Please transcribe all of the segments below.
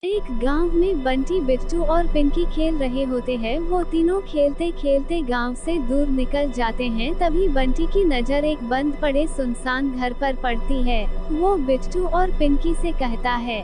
एक गांव में बंटी, बिट्टू और पिंकी खेल रहे होते हैं। वो तीनों खेलते खेलते गांव से दूर निकल जाते हैं। तभी बंटी की नज़र एक बंद पड़े सुनसान घर पर पड़ती है। वो बिट्टू और पिंकी से कहता है,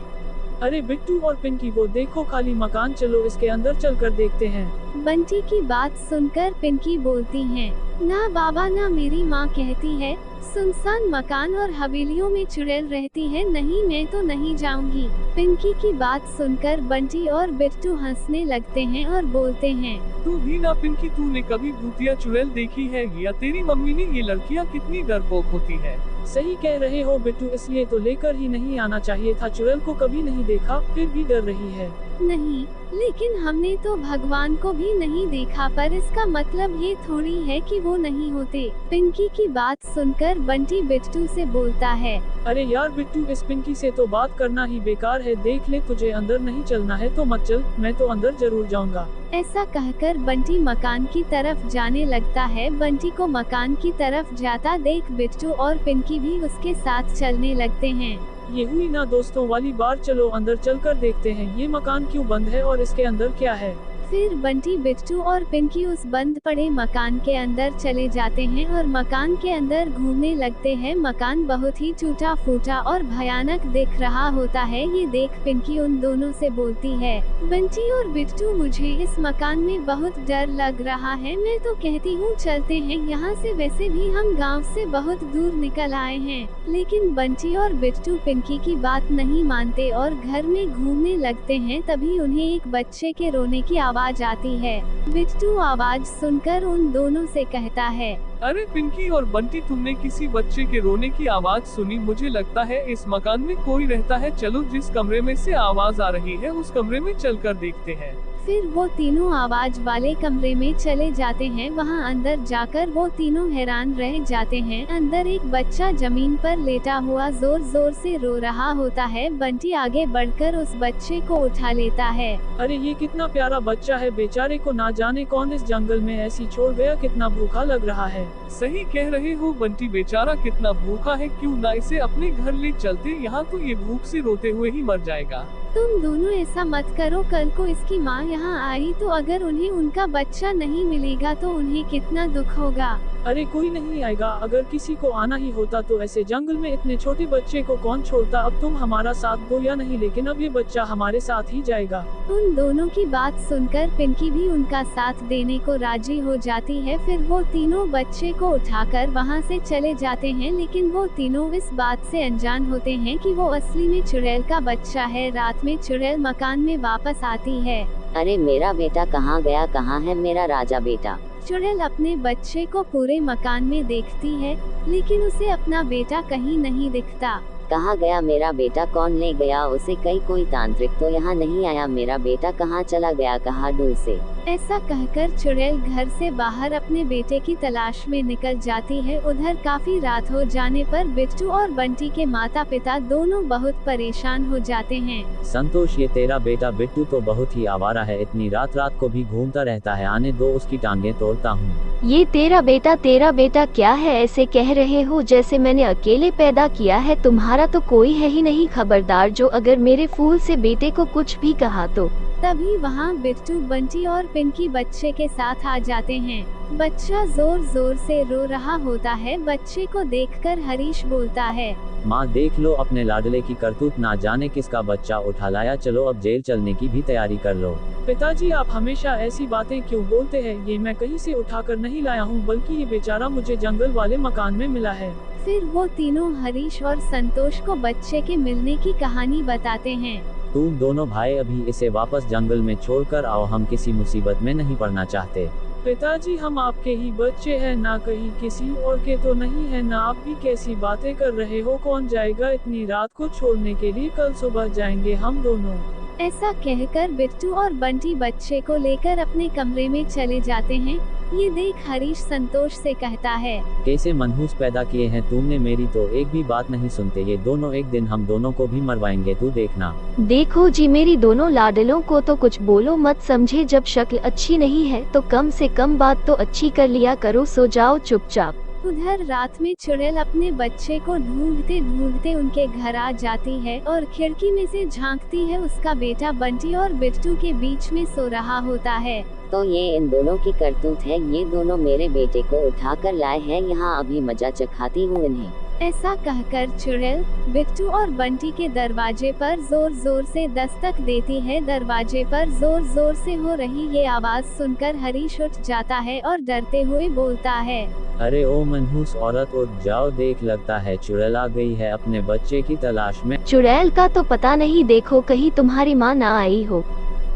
अरे बिट्टू और पिंकी, वो देखो खाली मकान, चलो इसके अंदर चलकर देखते हैं। बंटी की बात सुनकर पिंकी बोलती है, ना बाबा ना, मेरी माँ कहती है सुनसान मकान और हवेलियों में चुड़ैल रहती है, नहीं मैं तो नहीं जाऊंगी। पिंकी की बात सुनकर बंटी और बिट्टू हंसने लगते हैं और बोलते हैं, तू भी ना पिंकी, तूने कभी भूतिया चुड़ैल देखी है या तेरी मम्मी ने? ये लड़कियां कितनी डरपोक होती है। सही कह रहे हो बिट्टू, इसलिए तो लेकर ही नहीं आना चाहिए था। चुड़ैल को कभी नहीं देखा, फिर भी डर रही है। नहीं, लेकिन हमने तो भगवान को भी नहीं देखा, पर इसका मतलब ये थोड़ी है कि वो नहीं होते। पिंकी की बात सुनकर बंटी बिट्टू से बोलता है, अरे यार बिट्टू, इस पिंकी से तो बात करना ही बेकार है। देख ले, तुझे अंदर नहीं चलना है तो मत चल, मैं तो अंदर जरूर जाऊंगा। ऐसा कहकर बंटी मकान की तरफ जाने लगता है। बंटी को मकान की तरफ जाता देख बिट्टू और पिंकी भी उसके साथ चलने लगते हैं। ये हुई ना दोस्तों वाली बात, चलो अंदर चलकर देखते हैं ये मकान क्यों बंद है और इसके अंदर क्या है। फिर बंटी, बिट्टू और पिंकी उस बंद पड़े मकान के अंदर चले जाते हैं और मकान के अंदर घूमने लगते हैं। मकान बहुत ही टूटा फूटा और भयानक दिख रहा होता है। ये देख पिंकी उन दोनों से बोलती है, बंटी और बिट्टू, मुझे इस मकान में बहुत डर लग रहा है। मैं तो कहती हूँ चलते हैं यहाँ से, वैसे भी हम गाँव से बहुत दूर निकल आए हैं। लेकिन बंटी और बिट्टू पिंकी की बात नहीं मानते और घर में घूमने लगते हैं। तभी उन्हें एक बच्चे के रोने की आवाज आती है। बिट्टू आवाज सुनकर उन दोनों से कहता है, अरे पिंकी और बंटी, तुमने किसी बच्चे के रोने की आवाज सुनी? मुझे लगता है इस मकान में कोई रहता है। चलो, जिस कमरे में से आवाज आ रही है उस कमरे में चलकर देखते हैं। फिर वो तीनों आवाज वाले कमरे में चले जाते हैं। वहाँ अंदर जाकर वो तीनों हैरान रह जाते हैं। अंदर एक बच्चा जमीन पर लेटा हुआ जोर जोर से रो रहा होता है। बंटी आगे बढ़कर उस बच्चे को उठा लेता है। अरे ये कितना प्यारा बच्चा है, बेचारे को ना जाने कौन इस जंगल में ऐसी छोड़ गया, कितना भूखा लग रहा है। सही कह रहे हो बंटी, बेचारा कितना भूखा है, क्यों ना इसे अपने घर ले चलते, यहाँ तो ये भूख से रोते हुए ही मर जाएगा। तुम दोनों ऐसा मत करो, कल को इसकी माँ यहाँ आई तो अगर उन्हें उनका बच्चा नहीं मिलेगा तो उन्हें कितना दुख होगा। अरे कोई नहीं आएगा, अगर किसी को आना ही होता तो ऐसे जंगल में इतने छोटे बच्चे को कौन छोड़ता। अब तुम हमारा साथ दो या नहीं, लेकिन अब ये बच्चा हमारे साथ ही जाएगा। उन दोनों की बात सुनकर पिंकी भी उनका साथ देने को राजी हो जाती है। फिर वो तीनों बच्चे को उठाकर वहाँ से चले जाते हैं। लेकिन वो तीनों इस बात से अनजान होते हैं कि वो असली में चुड़ैल का बच्चा है। रात में चुड़ैल मकान में वापस आती है। अरे मेरा बेटा कहाँ गया, कहाँ है मेरा राजा बेटा? चुड़ैल अपने बच्चे को पूरे मकान में देखती है, लेकिन उसे अपना बेटा कहीं नहीं दिखता। कहाँ गया मेरा बेटा, कौन ले गया उसे? कोई तांत्रिक तो यहाँ नहीं आया? मेरा बेटा कहाँ चला गया, कहाँ ढूंढ से? ऐसा कहकर चुड़ैल घर से बाहर अपने बेटे की तलाश में निकल जाती है। उधर काफी रात हो जाने पर बिट्टू और बंटी के माता पिता दोनों बहुत परेशान हो जाते हैं। संतोष, ये तेरा बेटा बिट्टू तो बहुत ही आवारा है, इतनी रात रात को भी घूमता रहता है। आने दो, उसकी टांगे तोड़ता हूँ। ये तेरा बेटा क्या है? ऐसे कह रहे हो जैसे मैंने अकेले पैदा किया है। तुम्हारा तो कोई है ही नहीं। खबरदार, जो अगर मेरे फूल से बेटे को कुछ भी कहा तो। तभी वहाँ बिट्टू, बंटी और पिंकी बच्चे के साथ आ जाते हैं। बच्चा जोर जोर से रो रहा होता है। बच्चे को देखकर हरीश बोलता है, माँ देख लो अपने लाडले की करतूत, ना जाने किसका बच्चा उठा लाया। चलो अब जेल चलने की भी तैयारी कर लो। पिताजी, आप हमेशा ऐसी बातें क्यों बोलते हैं? ये मैं कहीं से उठाकर नहीं लाया हूँ, बल्कि ये बेचारा मुझे जंगल वाले मकान में मिला है। फिर वो तीनों हरीश और संतोष को बच्चे के मिलने की कहानी बताते हैं। तुम दोनों भाई अभी इसे वापस जंगल में छोड़कर आओ, हम किसी मुसीबत में नहीं पड़ना चाहते। पिताजी, हम आपके ही बच्चे हैं, ना कहीं किसी और के तो नहीं है ना। आप भी कैसी बातें कर रहे हो? कौन जाएगा इतनी रात को छोड़ने के लिए? कल सुबह जाएंगे हम दोनों। ऐसा कहकर बिट्टू और बंटी बच्चे को लेकर अपने कमरे में चले जाते हैं। ये देख हरीश संतोष से कहता है, कैसे मनहूस पैदा किए हैं तुमने, मेरी तो एक भी बात नहीं सुनते। ये दोनों एक दिन हम दोनों को भी मरवाएंगे, तू देखना। देखो जी, मेरी दोनों लाडलों को तो कुछ बोलो मत, समझे? जब शक्ल अच्छी नहीं है तो कम से कम बात तो अच्छी कर लिया करो। सो जाओ चुपचाप। उधर रात में चुड़ैल अपने बच्चे को ढूंढते ढूंढते उनके घर आ जाती है और खिड़की में से झांकती है। उसका बेटा बंटी और बिट्टू के बीच में सो रहा होता है। तो ये इन दोनों की करतूत है, ये दोनों मेरे बेटे को उठा कर लाए हैं यहाँ, अभी मजा चखाती हूँ इन्हें। ऐसा कहकर चुड़ैल बिट्टू और बंटी के दरवाजे पर जोर जोर से दस्तक देती है। दरवाजे पर जोर जोर से हो रही ये आवाज सुनकर हरीश उठ जाता है और डरते हुए बोलता है, अरे ओ मनहूस औरत, उठ जाओ, देख लगता है चुड़ैल आ गई है अपने बच्चे की तलाश में। चुड़ैल का तो पता नहीं, देखो कहीं तुम्हारी माँ ना आई हो,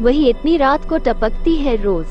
वही इतनी रात को टपकती है रोज।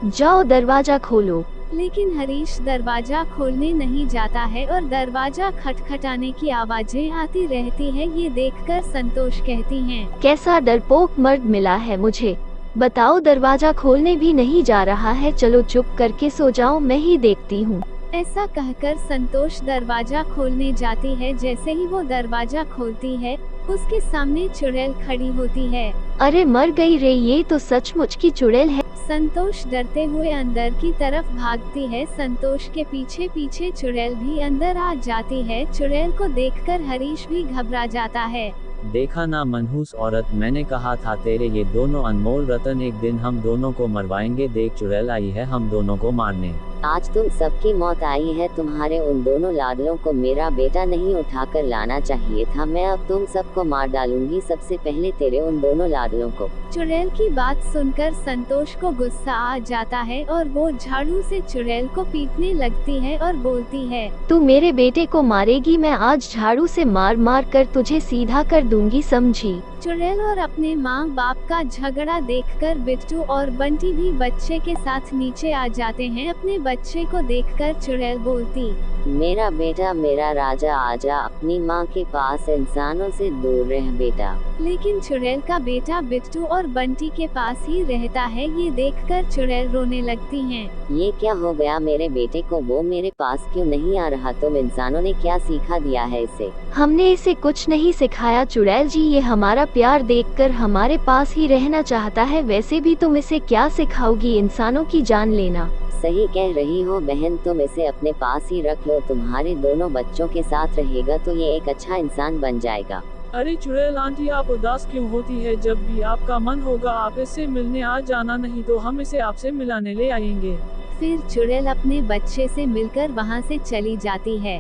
जाओ दरवाजा खोलो। लेकिन हरीश दरवाजा खोलने नहीं जाता है और दरवाजा खटखटाने की आवाजें आती रहती है। ये देखकर संतोष कहती हैं, कैसा डरपोक मर्द मिला है मुझे, बताओ दरवाजा खोलने भी नहीं जा रहा है, चलो चुप करके सो जाओ, मैं ही देखती हूँ। ऐसा कहकर संतोष दरवाजा खोलने जाती है। जैसे ही वो दरवाजा खोलती है, उसके सामने चुड़ैल खड़ी होती है। अरे मर गई रे, ये तो सचमुच की चुड़ैल है। संतोष डरते हुए अंदर की तरफ भागती है। संतोष के पीछे पीछे चुड़ैल भी अंदर आ जाती है। चुड़ैल को देखकर हरीश भी घबरा जाता है। देखा ना मनहूस औरत, मैंने कहा था तेरे ये दोनों अनमोल रतन एक दिन हम दोनों को मरवाएंगे। देख चुड़ैल आई है हम दोनों को मारने। आज तुम सबकी मौत आई है, तुम्हारे उन दोनों लाडलों को मेरा बेटा नहीं उठाकर लाना चाहिए था। मैं अब तुम सबको मार डालूंगी, सबसे पहले तेरे उन दोनों लाडलों को। चुड़ैल की बात सुनकर संतोष को गुस्सा आ जाता है और वो झाड़ू से चुड़ैल को पीटने लगती है और बोलती है, तू मेरे बेटे को मारेगी, मैं आज झाड़ू से मार मार कर तुझे सीधा कर दूंगी, समझी। चुड़ैल और अपने माँ बाप का झगड़ा देखकर बिट्टू और बंटी भी बच्चे के साथ नीचे आ जाते हैं। अपने बच्चे को देखकर चुड़ैल बोलती, मेरा बेटा मेरा राजा, आजा अपनी माँ के पास, इंसानों से दूर रह बेटा। लेकिन चुड़ैल का बेटा बिट्टू और बंटी के पास ही रहता है। ये देखकर चुड़ैल रोने लगती हैं। ये क्या हो गया मेरे बेटे को, वो मेरे पास क्यों नहीं आ रहा, तुम इंसानों ने क्या सिखा दिया है इसे? हमने इसे कुछ नहीं सिखाया चुड़ैल जी, ये हमारा प्यार देखकर हमारे पास ही रहना चाहता है, वैसे भी तुम इसे क्या सिखाओगी, इंसानों की जान लेना। सही कह रही हो बहन, तुम इसे अपने पास ही रख लो, तुम्हारे दोनों बच्चों के साथ रहेगा तो ये एक अच्छा इंसान बन जाएगा। अरे चुड़ैल आंटी, आप उदास क्यों होती है? जब भी आपका मन होगा आप इससे मिलने आ जाना, नहीं तो हम इसे आपसे मिलाने ले आएंगे। फिर चुड़ैल अपने बच्चे से मिलकर वहाँ से चली जाती है।